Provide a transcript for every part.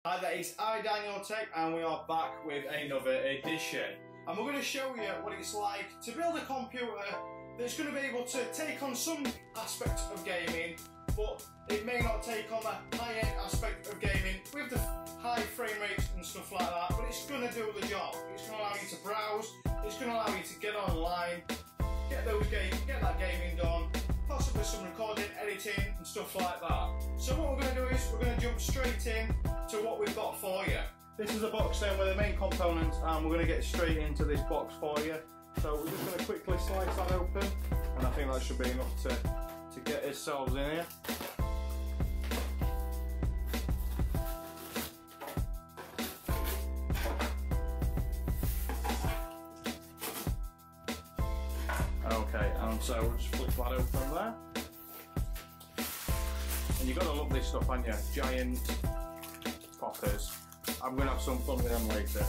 Hi there, it's IDanielTech and we are back with another edition. And we're going to show you what it's like to build a computer that's going to be able to take on some aspects of gaming, but it may not take on the high-end aspect of gaming with the high frame rates and stuff like that, but it's going to do the job. It's going to allow you to browse, it's going to allow you to get online, get that gaming done, possibly some recording, editing and stuff like that. So what we're going to do is we're going to jump straight in to what we've got for you. This is a box then with the main components, and we're going to get straight into this box for you. So we're just going to quickly slice that open, and I think that should be enough to get ourselves in here. Okay, and so we'll just flip that open there. And you've got to love this stuff, haven't you? Giant poppers. I'm going to have some fun with them later.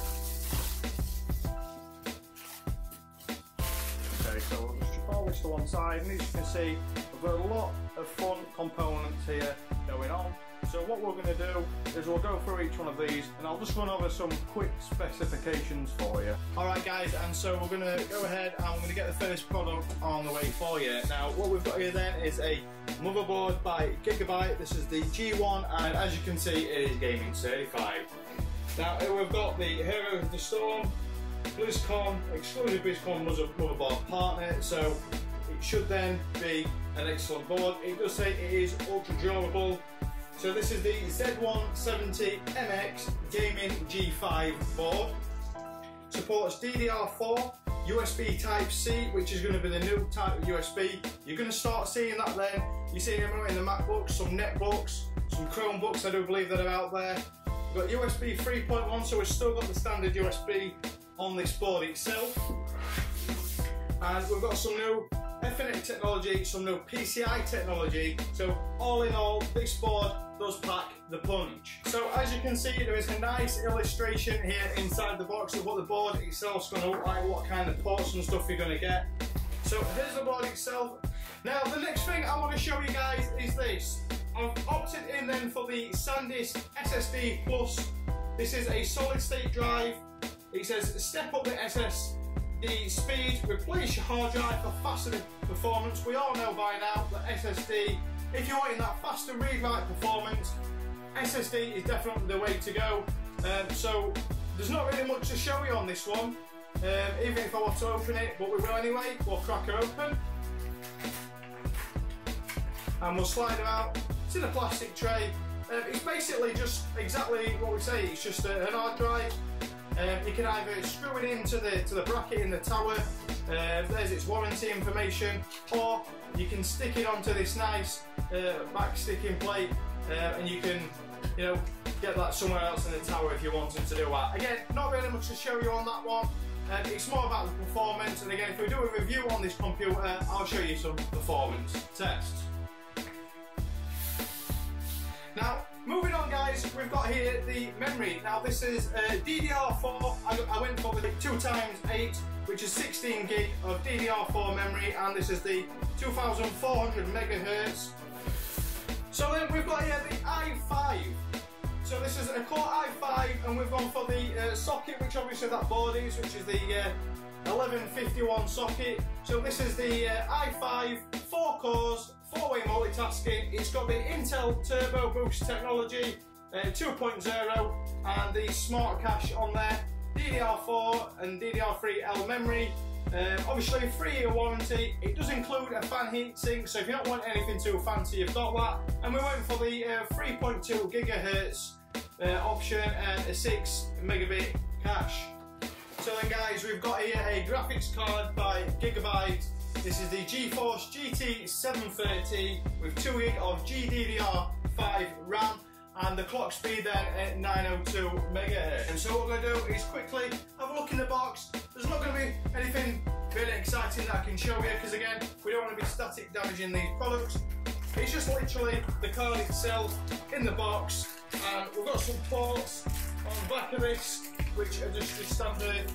Okay, so we'll just put all this to one side, and as you can see, we've got a lot of fun components here going on. So what we're going to do is we'll go through each one of these, and I'll just run over some quick specifications for you. Alright guys, and so we're going to go ahead and we're going to get the first product on the way for you. Now what we've got here then is a motherboard by Gigabyte. This is the G1, and as you can see it is gaming certified. Now here we've got the Hero of the Storm, BlizzCon, exclusive BlizzCon motherboard partner, so it should then be an excellent board. It does say it is ultra durable. So this is the Z170MX Gaming G5 board. Supports DDR4, USB Type-C, which is going to be the new type of USB. You're going to start seeing that then. You're seeing them in the MacBooks, some netbooks, some Chromebooks, I do believe that are out there. We've got USB 3.1, so we've still got the standard USB on this board itself. And we've got some new Ethernet technology, some new PCI technology. So all in all, this board does pack the punch. So as you can see, there is a nice illustration here inside the box of what the board itself is going to look like, what kind of ports and stuff you're going to get. So here's the board itself. Now the next thing I want to show you guys is this. I've opted in then for the SanDisk SSD Plus. This is a solid state drive. It says step up the SSD speed, replace your hard drive for faster performance. We all know by now that SSD, if you're wanting that faster read-write performance, SSD is definitely the way to go. So there's not really much to show you on this one, even if I want to open it, but we will anyway. We'll crack it open and we'll slide it out. It's in a plastic tray. It's basically just exactly what we say. It's just an hard drive. You can either screw it into the bracket in the tower, there's its warranty information, or you can stick it onto this nice back sticking plate, and you can, get that somewhere else in the tower if you're wanting to do that. Again, not really much to show you on that one. It's more about the performance, and again, if we do a review on this computer, I'll show you some performance tests. Now, moving on guys, we've got here the memory. Now this is DDR4, I went for the 2x8, which is 16 gig of DDR4 memory, and this is the 2400 megahertz. So then we've got here the i5. So this is a Core i5, and we've gone for the socket, which obviously that board is, which is the 1151 socket. So this is the i5, 4 cores, 4-way multitasking. It's got the Intel Turbo Boost technology, 2.0, and the Smart Cache on there, DDR4 and DDR3L memory. Obviously 3-year warranty. It does include a fan heatsink, so if you don't want anything too fancy, you've got that. And we went for the 3.2 gigahertz option and a 6 megabit cache. So then guys, we've got here a graphics card by Gigabyte. This is the GeForce GT 730 with 2 gig of GDDR5 RAM, and the clock speed then at 902 megahertz. And so what we're going to do is quickly have a look in the box. There's not going to be anything really exciting that I can show you, because again, we don't want to be static damaging these products. It's just literally the card itself in the box, and we've got some ports on the back of this, which are just the standard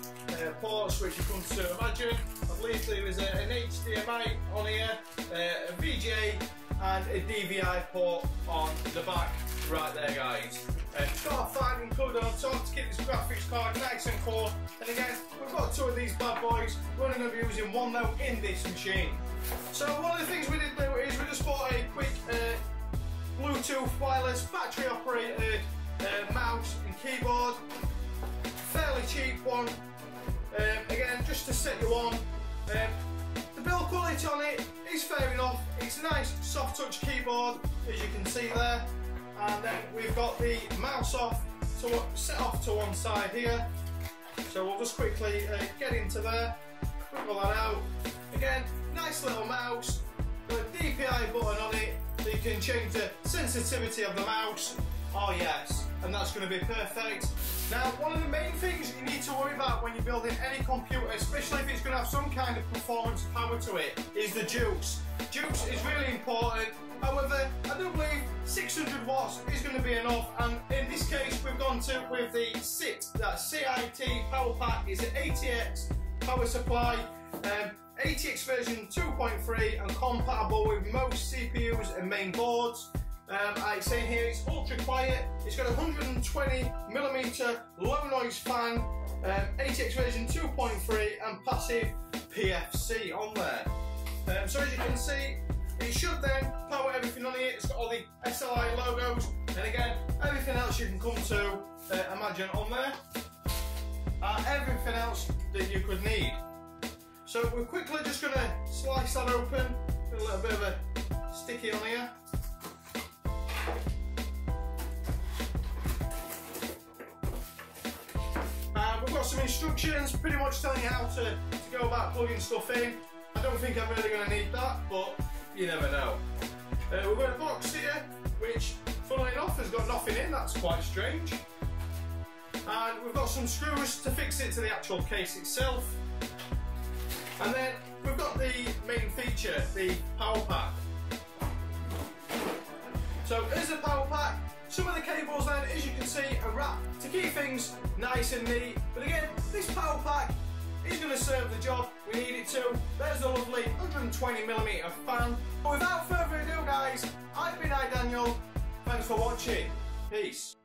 ports which you come to imagine. I believe there is an HDMI on here, a VGA and a DVI port on the back right there guys. It's got a fine coated on top to keep this graphics card nice and cool. And again, we've got two of these bad boys. We're only going to be using one though in this machine. So one of the things we did do is we just bought a quick Bluetooth wireless battery operated mouse and keyboard. Fairly cheap one. Again, just to set you on. The build quality on it is fair enough. It's a nice soft touch keyboard, as you can see there. And then we've got the mouse set off to one side here. So we'll just quickly get into there, wiggle that out. Again, nice little mouse, got a DPI button on it, so you can change the sensitivity of the mouse. Oh yes, and that's going to be perfect. Now, one of the main things you need to worry about when you're building any computer, especially if it's going to have some kind of performance power to it, is the juice. Juice is really important. However, I do believe 600 watts is going to be enough, and in this case we've gone with the CIT, that's CIT power pack. It's an ATX power supply, ATX version 2.3 and compatible with most CPUs and main boards. It's saying here it's ultra quiet, it's got a 120mm low noise fan, ATX version 2.3 and passive PFC on there. So as you can see, it should then power everything on it. It's got all the SLI logos, and again, everything else you can come to imagine on there. Everything else that you could need. So we're quickly just going to slice that open. Put a little bit of a sticky on here. We've got some instructions pretty much telling you how to go about plugging stuff in. I don't think I'm really going to need that, but you never know. We've got a box here, which, funnily enough, has got nothing in. That's quite strange. And we've got some screws to fix it to the actual case itself. And then we've got the main feature, the power pack. So here's the power pack. Some of the cables then, as you can see, are wrapped to keep things nice and neat. But again, this power pack is going to serve the job we need it to. There's the lovely 120mm fan. But without further ado guys, I've been IDaniel. Thanks for watching. Peace.